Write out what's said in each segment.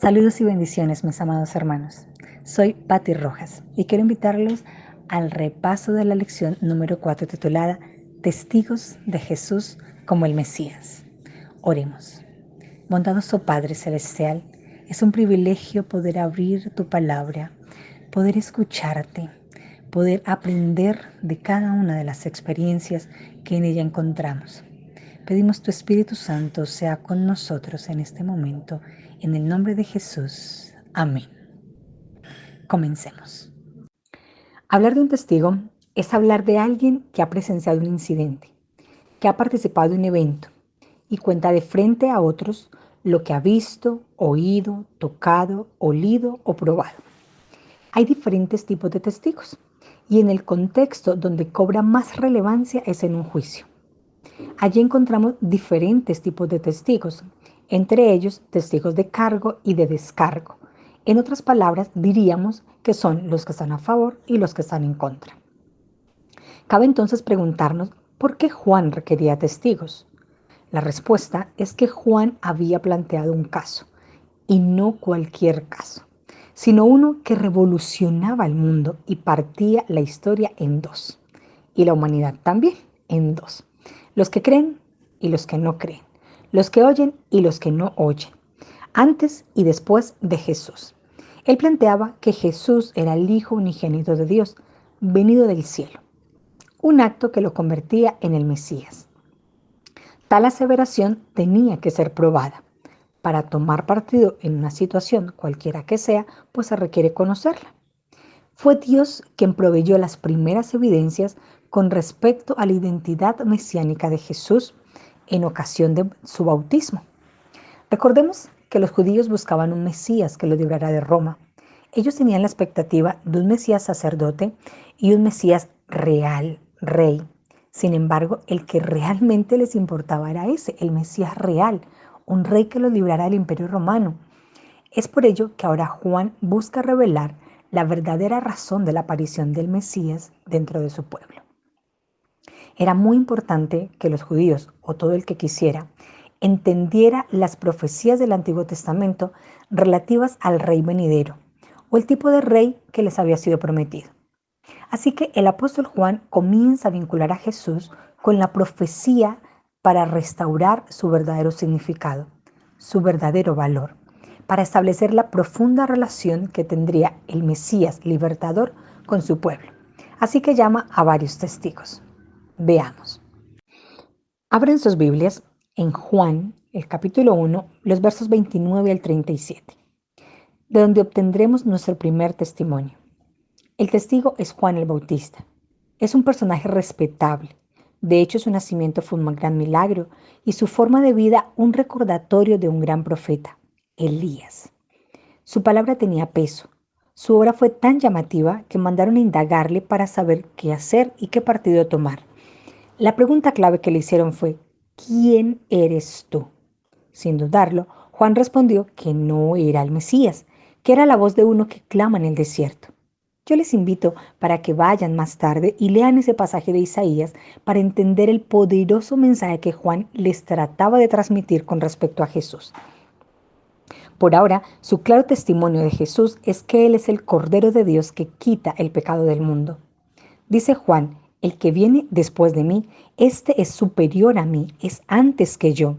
Saludos y bendiciones, mis amados hermanos. Soy Patti Rojas y quiero invitarlos al repaso de la lección número 4 titulada Testigos de Jesús como el Mesías. Oremos. Bondadoso Padre Celestial, es un privilegio poder abrir tu palabra, poder escucharte, poder aprender de cada una de las experiencias que en ella encontramos. Pedimos tu Espíritu Santo sea con nosotros en este momento, en el nombre de Jesús. Amén. Comencemos. Hablar de un testigo es hablar de alguien que ha presenciado un incidente, que ha participado en un evento y cuenta de frente a otros lo que ha visto, oído, tocado, olido o probado. Hay diferentes tipos de testigos y en el contexto donde cobra más relevancia es en un juicio. Allí encontramos diferentes tipos de testigos, entre ellos testigos de cargo y de descargo. En otras palabras, diríamos que son los que están a favor y los que están en contra. Cabe entonces preguntarnos, ¿por qué Juan requería testigos? La respuesta es que Juan había planteado un caso, y no cualquier caso, sino uno que revolucionaba el mundo y partía la historia en dos, y la humanidad también en dos. Los que creen y los que no creen, los que oyen y los que no oyen, antes y después de Jesús. Él planteaba que Jesús era el Hijo unigénito de Dios, venido del cielo, un acto que lo convertía en el Mesías. Tal aseveración tenía que ser probada. Para tomar partido en una situación, cualquiera que sea, pues se requiere conocerla. Fue Dios quien proveyó las primeras evidencias con respecto a la identidad mesiánica de Jesús en ocasión de su bautismo. Recordemos que los judíos buscaban un Mesías que los librara de Roma. Ellos tenían la expectativa de un Mesías sacerdote y un Mesías real, rey. Sin embargo, el que realmente les importaba era ese, el Mesías real, un rey que los librara del Imperio Romano. Es por ello que ahora Juan busca revelar la verdadera razón de la aparición del Mesías dentro de su pueblo. Era muy importante que los judíos, o todo el que quisiera, entendiera las profecías del Antiguo Testamento relativas al rey venidero, o el tipo de rey que les había sido prometido. Así que el apóstol Juan comienza a vincular a Jesús con la profecía para restaurar su verdadero significado, su verdadero valor, para establecer la profunda relación que tendría el Mesías libertador con su pueblo. Así que llama a varios testigos. Veamos. Abren sus Biblias en Juan, el capítulo 1, los versos 29 al 37, de donde obtendremos nuestro primer testimonio. El testigo es Juan el Bautista. Es un personaje respetable. De hecho, su nacimiento fue un gran milagro y su forma de vida un recordatorio de un gran profeta, Elías. Su palabra tenía peso. Su obra fue tan llamativa que mandaron a indagarle para saber qué hacer y qué partido tomar. La pregunta clave que le hicieron fue, ¿quién eres tú? Sin dudarlo, Juan respondió que no era el Mesías, que era la voz de uno que clama en el desierto. Yo les invito para que vayan más tarde y lean ese pasaje de Isaías para entender el poderoso mensaje que Juan les trataba de transmitir con respecto a Jesús. Por ahora, su claro testimonio de Jesús es que Él es el Cordero de Dios que quita el pecado del mundo. Dice Juan, el que viene después de mí, este es superior a mí, es antes que yo.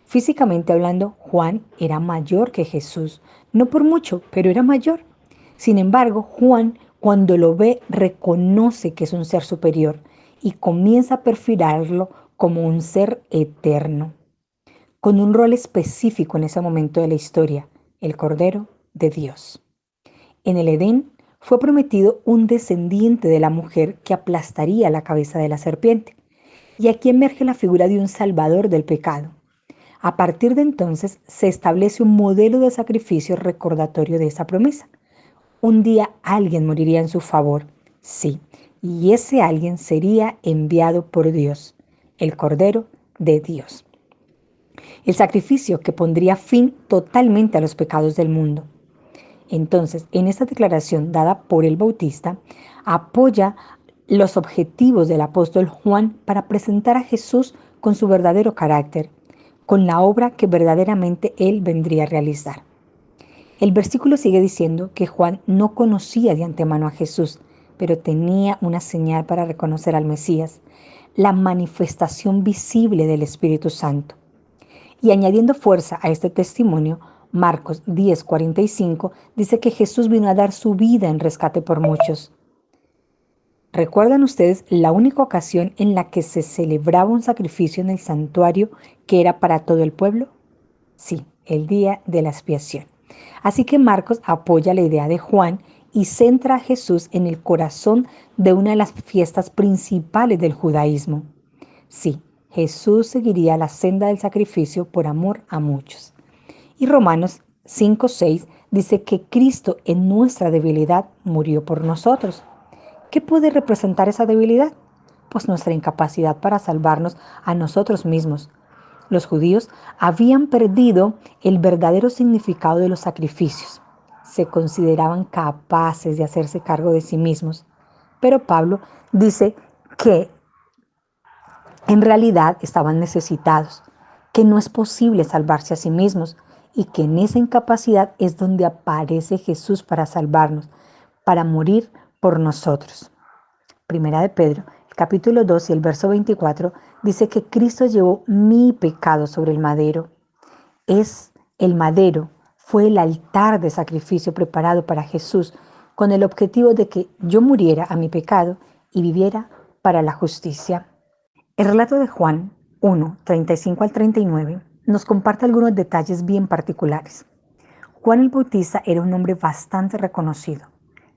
Físicamente hablando, Juan era mayor que Jesús, no por mucho, pero era mayor. Sin embargo, Juan, cuando lo ve, reconoce que es un ser superior y comienza a perfilarlo como un ser eterno, con un rol específico en ese momento de la historia, el Cordero de Dios. En el Edén fue prometido un descendiente de la mujer que aplastaría la cabeza de la serpiente. Y aquí emerge la figura de un salvador del pecado. A partir de entonces se establece un modelo de sacrificio recordatorio de esa promesa. Un día alguien moriría en su favor, sí, y ese alguien sería enviado por Dios, el Cordero de Dios. El sacrificio que pondría fin totalmente a los pecados del mundo. Entonces, en esta declaración dada por el Bautista, apoya los objetivos del apóstol Juan para presentar a Jesús con su verdadero carácter, con la obra que verdaderamente él vendría a realizar. El versículo sigue diciendo que Juan no conocía de antemano a Jesús, pero tenía una señal para reconocer al Mesías, la manifestación visible del Espíritu Santo. Y añadiendo fuerza a este testimonio, Marcos 10:45 dice que Jesús vino a dar su vida en rescate por muchos. ¿Recuerdan ustedes la única ocasión en la que se celebraba un sacrificio en el santuario que era para todo el pueblo? Sí, el día de la expiación. Así que Marcos apoya la idea de Juan y centra a Jesús en el corazón de una de las fiestas principales del judaísmo. Sí, Jesús seguiría la senda del sacrificio por amor a muchos. Y Romanos 5:6 dice que Cristo en nuestra debilidad murió por nosotros. ¿Qué puede representar esa debilidad? Pues nuestra incapacidad para salvarnos a nosotros mismos. Los judíos habían perdido el verdadero significado de los sacrificios. Se consideraban capaces de hacerse cargo de sí mismos. Pero Pablo dice que en realidad estaban necesitados, que no es posible salvarse a sí mismos y que en esa incapacidad es donde aparece Jesús para salvarnos, para morir por nosotros. Primera de Pedro, el capítulo 2 y el verso 24 dice que Cristo llevó mi pecado sobre el madero. El madero fue el altar de sacrificio preparado para Jesús con el objetivo de que yo muriera a mi pecado y viviera para la justicia. El relato de Juan 1:35 al 39 nos comparte algunos detalles bien particulares. Juan el Bautista era un hombre bastante reconocido.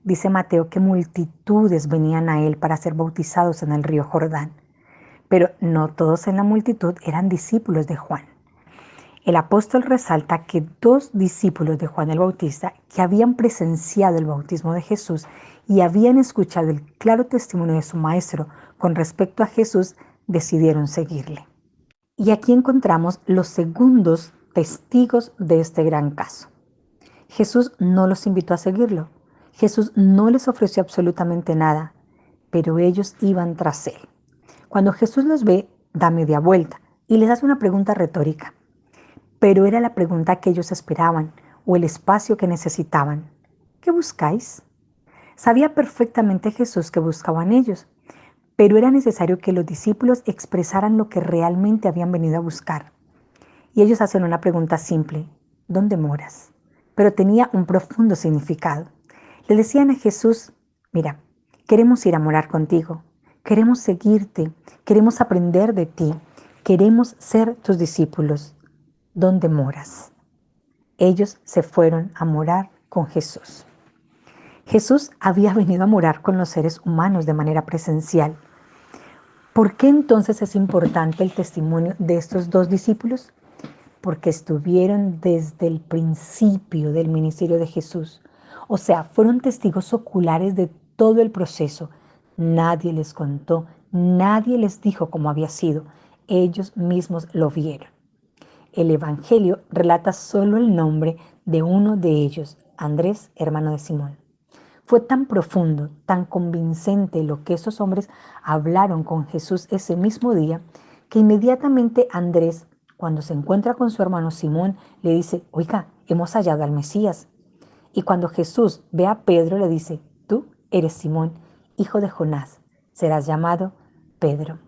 Dice Mateo que multitudes venían a él para ser bautizados en el río Jordán, pero no todos en la multitud eran discípulos de Juan. El apóstol resalta que 2 discípulos de Juan el Bautista que habían presenciado el bautismo de Jesús y habían escuchado el claro testimonio de su maestro con respecto a Jesús decidieron seguirle. Y aquí encontramos los segundos testigos de este gran caso. Jesús no los invitó a seguirlo. Jesús no les ofreció absolutamente nada, pero ellos iban tras él. Cuando Jesús los ve, da media vuelta y les hace una pregunta retórica. Pero era la pregunta que ellos esperaban o el espacio que necesitaban. ¿Qué buscáis? Sabía perfectamente Jesús que buscaban ellos, pero era necesario que los discípulos expresaran lo que realmente habían venido a buscar. Y ellos hacen una pregunta simple: ¿dónde moras? Pero tenía un profundo significado. Le decían a Jesús: mira, queremos ir a morar contigo, queremos seguirte, queremos aprender de ti, queremos ser tus discípulos. ¿Dónde moras? Ellos se fueron a morar con Jesús. Jesús había venido a morar con los seres humanos de manera presencial. ¿Por qué entonces es importante el testimonio de estos 2 discípulos? Porque estuvieron desde el principio del ministerio de Jesús. O sea, fueron testigos oculares de todo el proceso. Nadie les contó, nadie les dijo cómo había sido. Ellos mismos lo vieron. El Evangelio relata solo el nombre de uno de ellos, Andrés, hermano de Simón. Fue tan profundo, tan convincente lo que esos hombres hablaron con Jesús ese mismo día, que inmediatamente Andrés, cuando se encuentra con su hermano Simón, le dice: oiga, hemos hallado al Mesías. Y cuando Jesús ve a Pedro, le dice: tú eres Simón, hijo de Jonás, serás llamado Pedro.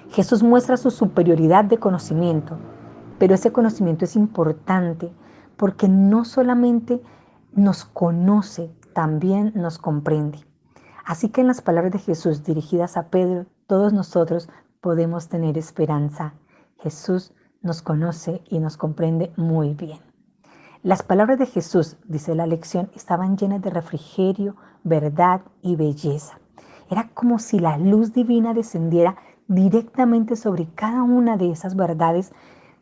Jesús muestra su superioridad de conocimiento, pero ese conocimiento es importante porque no solamente nos conoce, también nos comprende. Así que en las palabras de Jesús dirigidas a Pedro, todos nosotros podemos tener esperanza. Jesús nos conoce y nos comprende muy bien. Las palabras de Jesús, dice la lección, estaban llenas de refrigerio, verdad y belleza. Era como si la luz divina descendiera directamente sobre cada una de esas verdades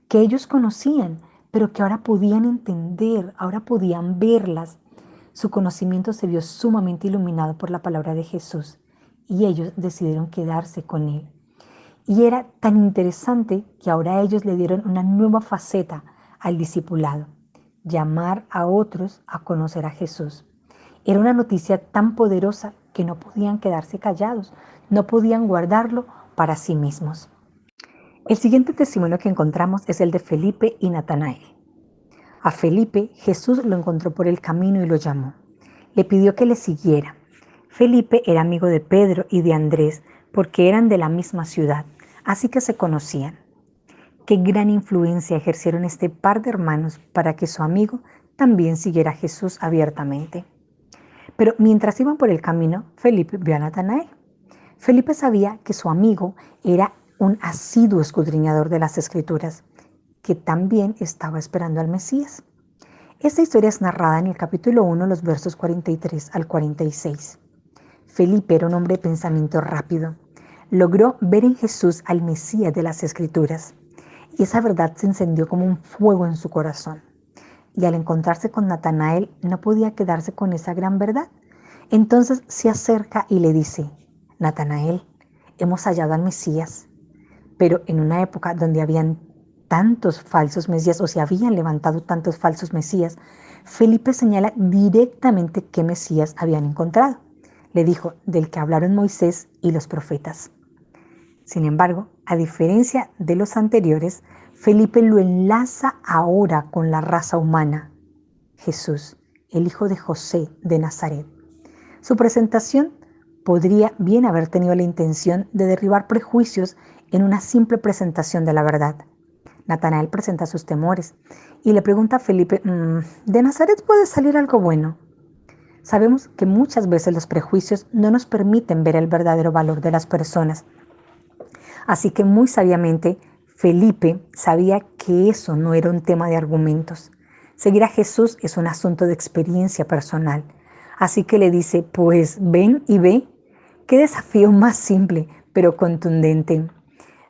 que ellos conocían, pero que ahora podían entender, ahora podían verlas. Su conocimiento se vio sumamente iluminado por la palabra de Jesús y ellos decidieron quedarse con él. Y era tan interesante que ahora ellos le dieron una nueva faceta al discipulado: llamar a otros a conocer a Jesús. Era una noticia tan poderosa que no podían quedarse callados, no podían guardarlo para sí mismos. El siguiente testimonio que encontramos es el de Felipe y Natanael. A Felipe, Jesús lo encontró por el camino y lo llamó. Le pidió que le siguiera. Felipe era amigo de Pedro y de Andrés porque eran de la misma ciudad, así que se conocían. Qué gran influencia ejercieron este par de hermanos para que su amigo también siguiera a Jesús abiertamente. Pero mientras iban por el camino, Felipe vio a Natanael. Felipe sabía que su amigo era un asiduo escudriñador de las Escrituras, que también estaba esperando al Mesías. Esta historia es narrada en el capítulo 1, los versos 43 al 46. Felipe era un hombre de pensamiento rápido. Logró ver en Jesús al Mesías de las Escrituras, y esa verdad se encendió como un fuego en su corazón. Y al encontrarse con Natanael, no podía quedarse con esa gran verdad. Entonces se acerca y le dice: Natanael, hemos hallado al Mesías. Pero en una época donde habían tantos falsos mesías, o se habían levantado tantos falsos mesías, Felipe señala directamente qué Mesías habían encontrado. Le dijo: del que hablaron Moisés y los profetas. Sin embargo, a diferencia de los anteriores, Felipe lo enlaza ahora con la raza humana: Jesús, el hijo de José de Nazaret. Su presentación podría bien haber tenido la intención de derribar prejuicios en una simple presentación de la verdad. Natanael presenta sus temores y le pregunta a Felipe: ¿de Nazaret puede salir algo bueno? Sabemos que muchas veces los prejuicios no nos permiten ver el verdadero valor de las personas. Así que muy sabiamente Felipe sabía que eso no era un tema de argumentos. Seguir a Jesús es un asunto de experiencia personal. Así que le dice: pues ven y ve. Qué desafío más simple, pero contundente.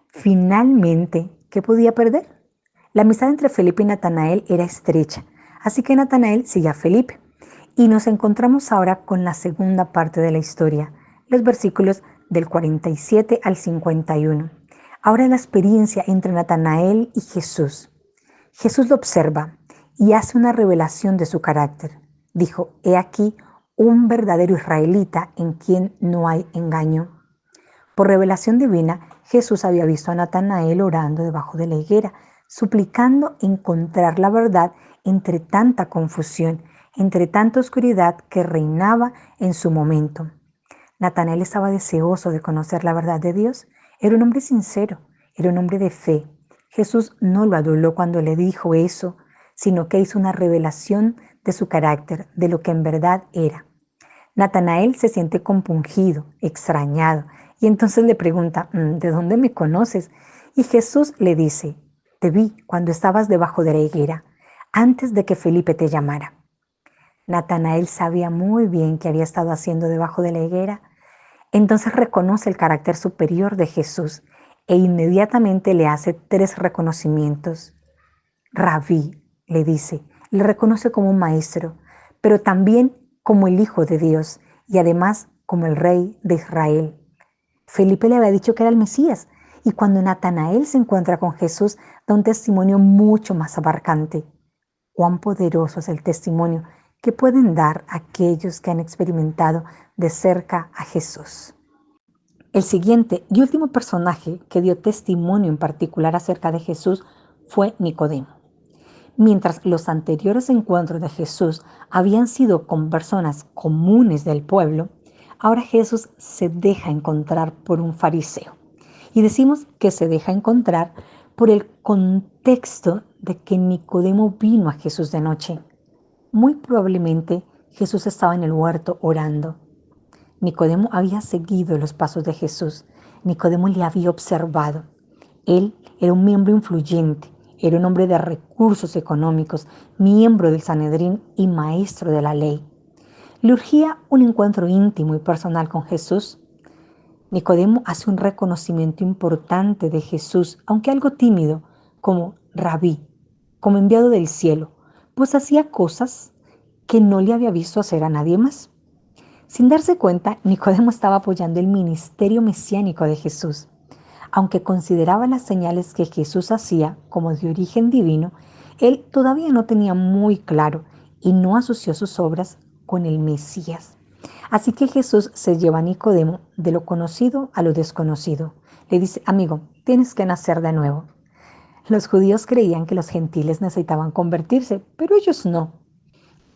Finalmente, ¿qué podía perder? La amistad entre Felipe y Natanael era estrecha, así que Natanael sigue a Felipe. Y nos encontramos ahora con la segunda parte de la historia, los versículos del 47 al 51. Ahora la experiencia entre Natanael y Jesús. Jesús lo observa y hace una revelación de su carácter. Dijo: he aquí un verdadero israelita en quien no hay engaño. Por revelación divina, Jesús había visto a Natanael orando debajo de la higuera, suplicando encontrar la verdad entre tanta confusión, entre tanta oscuridad que reinaba en su momento. Natanael estaba deseoso de conocer la verdad de Dios. Era un hombre sincero, era un hombre de fe. Jesús no lo aduló cuando le dijo eso, sino que hizo una revelación de su carácter, de lo que en verdad era. Natanael se siente compungido, extrañado, y entonces le pregunta: ¿de dónde me conoces? Y Jesús le dice: te vi cuando estabas debajo de la higuera, antes de que Felipe te llamara. Natanael sabía muy bien qué había estado haciendo debajo de la higuera. Entonces reconoce el carácter superior de Jesús e inmediatamente le hace 3 reconocimientos. Rabí, le dice, le reconoce como un maestro, pero también como el Hijo de Dios y además como el Rey de Israel. Felipe le había dicho que era el Mesías, y cuando Natanael se encuentra con Jesús, da un testimonio mucho más abarcante. Cuán poderoso es el testimonio que pueden dar aquellos que han experimentado de cerca a Jesús. El siguiente y último personaje que dio testimonio en particular acerca de Jesús fue Nicodemo. Mientras los anteriores encuentros de Jesús habían sido con personas comunes del pueblo, ahora Jesús se deja encontrar por un fariseo. Y decimos que se deja encontrar por el contexto de que Nicodemo vino a Jesús de noche. Muy probablemente Jesús estaba en el huerto orando. Nicodemo había seguido los pasos de Jesús. Nicodemo le había observado. Él era un miembro influyente, era un hombre de recursos económicos, miembro del Sanedrín y maestro de la ley. Le urgía un encuentro íntimo y personal con Jesús. Nicodemo hace un reconocimiento importante de Jesús, aunque algo tímido, como rabí, como enviado del cielo, pues hacía cosas que no le había visto hacer a nadie más. Sin darse cuenta, Nicodemo estaba apoyando el ministerio mesiánico de Jesús. Aunque consideraba las señales que Jesús hacía como de origen divino, él todavía no tenía muy claro y no asoció sus obras con el Mesías. Así que Jesús se lleva a Nicodemo de lo conocido a lo desconocido. Le dice: amigo, tienes que nacer de nuevo. Los judíos creían que los gentiles necesitaban convertirse, pero ellos no.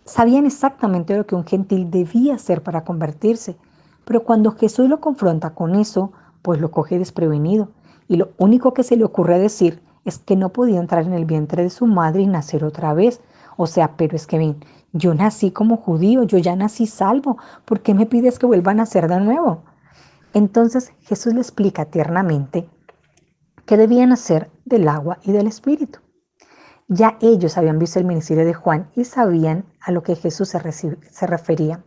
Sabían exactamente lo que un gentil debía hacer para convertirse, pero cuando Jesús lo confronta con eso, pues lo coge desprevenido y lo único que se le ocurre decir es que no podía entrar en el vientre de su madre y nacer otra vez. O sea, pero es que ven, yo nací como judío, yo ya nací salvo, ¿por qué me pides que vuelva a nacer de nuevo? Entonces Jesús le explica tiernamente que debían hacer del agua y del espíritu. Ya ellos habían visto el ministerio de Juan y sabían a lo que Jesús se refería.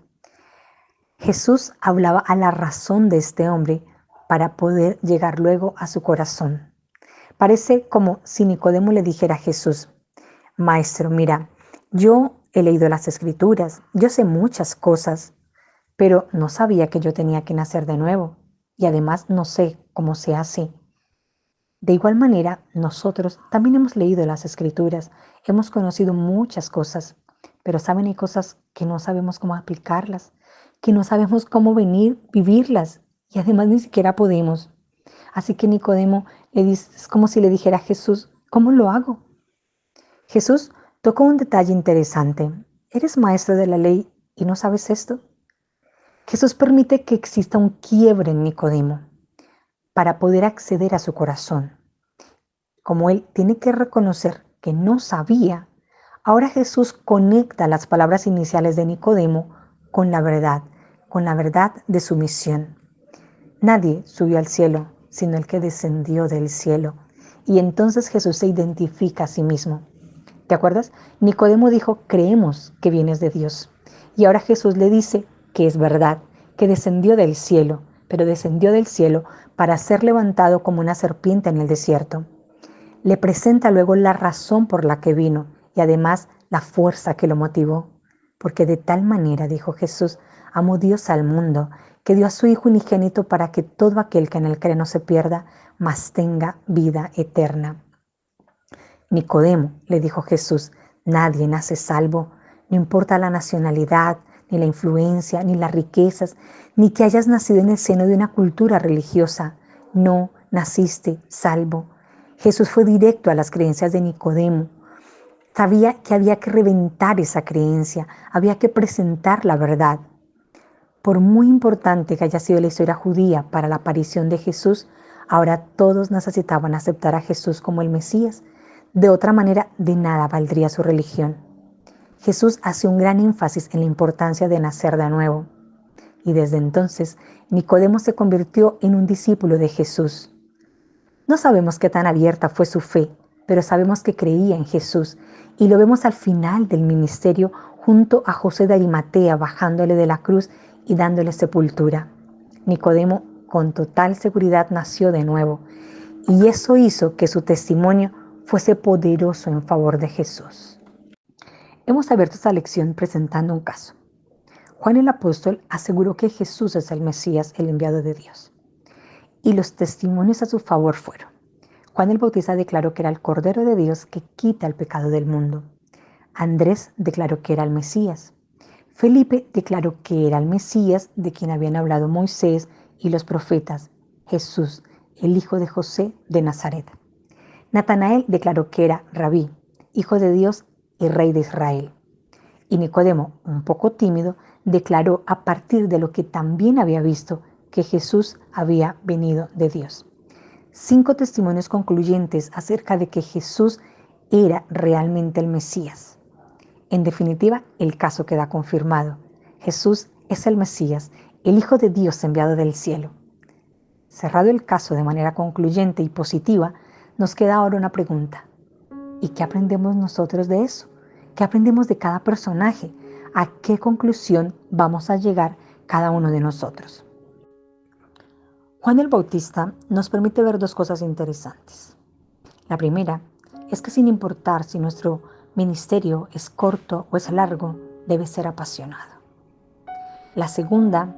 Jesús hablaba a la razón de este hombre para poder llegar luego a su corazón. Parece como si Nicodemo le dijera a Jesús: Maestro, mira, yo he leído las Escrituras, yo sé muchas cosas, pero no sabía que yo tenía que nacer de nuevo y además no sé cómo se hace. De igual manera, nosotros también hemos leído las Escrituras, hemos conocido muchas cosas, pero saben, hay cosas que no sabemos cómo aplicarlas, que no sabemos cómo vivirlas y además ni siquiera podemos. Así que Nicodemo le dice, es como si le dijera a Jesús: ¿cómo lo hago? Jesús tocó un detalle interesante. ¿Eres maestro de la ley y no sabes esto? Jesús permite que exista un quiebre en Nicodemo para poder acceder a su corazón. Como él tiene que reconocer que no sabía, ahora Jesús conecta las palabras iniciales de Nicodemo con la verdad de su misión. Nadie subió al cielo, sino el que descendió del cielo. Y entonces Jesús se identifica a sí mismo. ¿Te acuerdas? Nicodemo dijo: creemos que vienes de Dios. Y ahora Jesús le dice que es verdad, que descendió del cielo, pero descendió del cielo para ser levantado como una serpiente en el desierto. Le presenta luego la razón por la que vino y además la fuerza que lo motivó. Porque de tal manera, dijo Jesús, amó Dios al mundo, que dio a su Hijo unigénito para que todo aquel que en él cree no se pierda, mas tenga vida eterna. Nicodemo, le dijo Jesús, nadie nace salvo, no importa la nacionalidad, ni la influencia, ni las riquezas, ni que hayas nacido en el seno de una cultura religiosa. No naciste salvo. Jesús fue directo a las creencias de Nicodemo. Sabía que había que reventar esa creencia, había que presentar la verdad. Por muy importante que haya sido la historia judía para la aparición de Jesús, ahora todos necesitaban aceptar a Jesús como el Mesías. De otra manera, de nada valdría su religión. Jesús hace un gran énfasis en la importancia de nacer de nuevo. Y desde entonces, Nicodemo se convirtió en un discípulo de Jesús. No sabemos qué tan abierta fue su fe, pero sabemos que creía en Jesús y lo vemos al final del ministerio junto a José de Arimatea bajándole de la cruz y dándole sepultura. Nicodemo con total seguridad nació de nuevo y eso hizo que su testimonio fuese poderoso en favor de Jesús. Hemos abierto esta lección presentando un caso. Juan el apóstol aseguró que Jesús es el Mesías, el enviado de Dios. Y los testimonios a su favor fueron: Juan el Bautista declaró que era el Cordero de Dios que quita el pecado del mundo. Andrés declaró que era el Mesías. Felipe declaró que era el Mesías de quien habían hablado Moisés y los profetas, Jesús, el hijo de José de Nazaret. Natanael declaró que era Rabí, hijo de Dios y rey de Israel. Y Nicodemo, un poco tímido, declaró a partir de lo que también había visto que Jesús había venido de Dios. 5 testimonios concluyentes acerca de que Jesús era realmente el Mesías. En definitiva, el caso queda confirmado. Jesús es el Mesías, el Hijo de Dios enviado del cielo. Cerrado el caso de manera concluyente y positiva, nos queda ahora una pregunta. ¿Y qué aprendemos nosotros de eso? ¿Qué aprendemos de cada personaje? ¿A qué conclusión vamos a llegar cada uno de nosotros? Juan el Bautista nos permite ver 2 cosas interesantes. La primera es que sin importar si nuestro ministerio es corto o es largo, debe ser apasionado. La segunda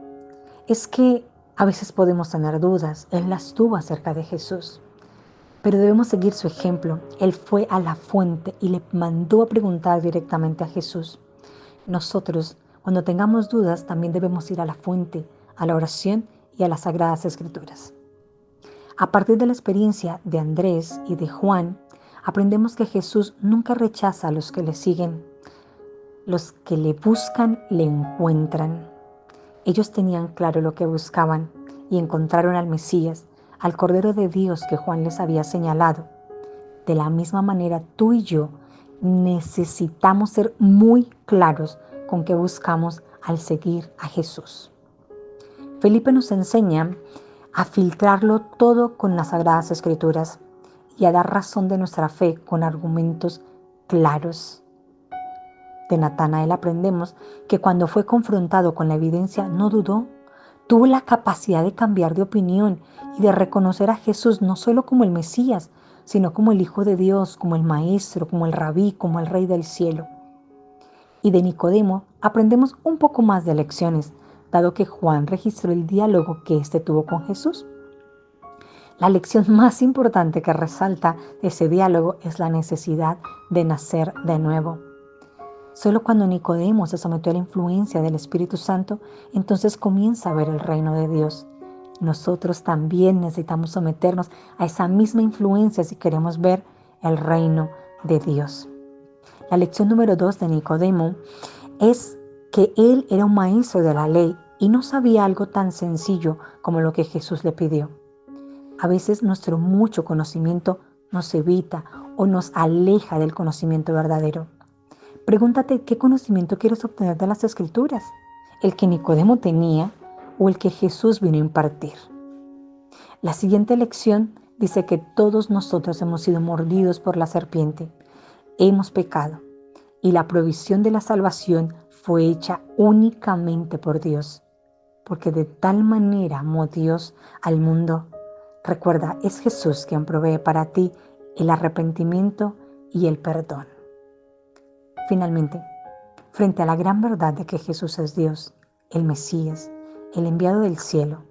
es que a veces podemos tener dudas. Él las tuvo acerca de Jesús, pero debemos seguir su ejemplo. Él fue a la fuente y le mandó a preguntar directamente a Jesús. Nosotros, cuando tengamos dudas, también debemos ir a la fuente, a la oración y a las Sagradas Escrituras. A partir de la experiencia de Andrés y de Juan, aprendemos que Jesús nunca rechaza a los que le siguen. Los que le buscan, le encuentran. Ellos tenían claro lo que buscaban y encontraron al Mesías, al Cordero de Dios que Juan les había señalado. De la misma manera, tú y yo necesitamos ser muy claros con qué buscamos al seguir a Jesús. Felipe nos enseña a filtrarlo todo con las Sagradas Escrituras y a dar razón de nuestra fe con argumentos claros. De Natanael aprendemos que cuando fue confrontado con la evidencia no dudó, tuvo la capacidad de cambiar de opinión y de reconocer a Jesús no solo como el Mesías, sino como el Hijo de Dios, como el Maestro, como el Rabí, como el Rey del cielo. Y de Nicodemo aprendemos un poco más de lecciones, dado que Juan registró el diálogo que éste tuvo con Jesús. La lección más importante que resalta de ese diálogo es la necesidad de nacer de nuevo. Solo cuando Nicodemo se sometió a la influencia del Espíritu Santo, entonces comienza a ver el reino de Dios. Nosotros también necesitamos someternos a esa misma influencia si queremos ver el reino de Dios. La lección número 2 de Nicodemo es que él era un maestro de la ley y no sabía algo tan sencillo como lo que Jesús le pidió. A veces nuestro mucho conocimiento nos evita o nos aleja del conocimiento verdadero. Pregúntate qué conocimiento quieres obtener de las Escrituras, el que Nicodemo tenía o el que Jesús vino a impartir. La siguiente lección dice que todos nosotros hemos sido mordidos por la serpiente, hemos pecado y la provisión de la salvación fue hecha únicamente por Dios, porque de tal manera amó Dios al mundo. Recuerda, es Jesús quien provee para ti el arrepentimiento y el perdón. Finalmente, frente a la gran verdad de que Jesús es Dios, el Mesías, el enviado del cielo,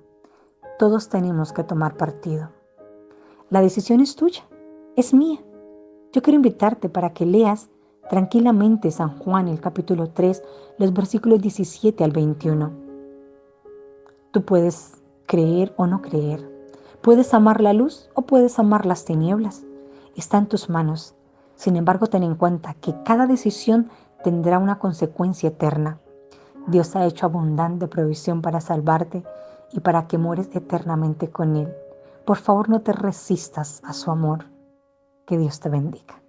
todos tenemos que tomar partido. La decisión es tuya, es mía. Yo quiero invitarte para que leas tranquilamente San Juan, el capítulo 3, los versículos 17 al 21. Tú puedes creer o no creer. Puedes amar la luz o puedes amar las tinieblas. Está en tus manos. Sin embargo, ten en cuenta que cada decisión tendrá una consecuencia eterna. Dios ha hecho abundante provisión para salvarte y para que mores eternamente con Él. Por favor, no te resistas a su amor. Que Dios te bendiga.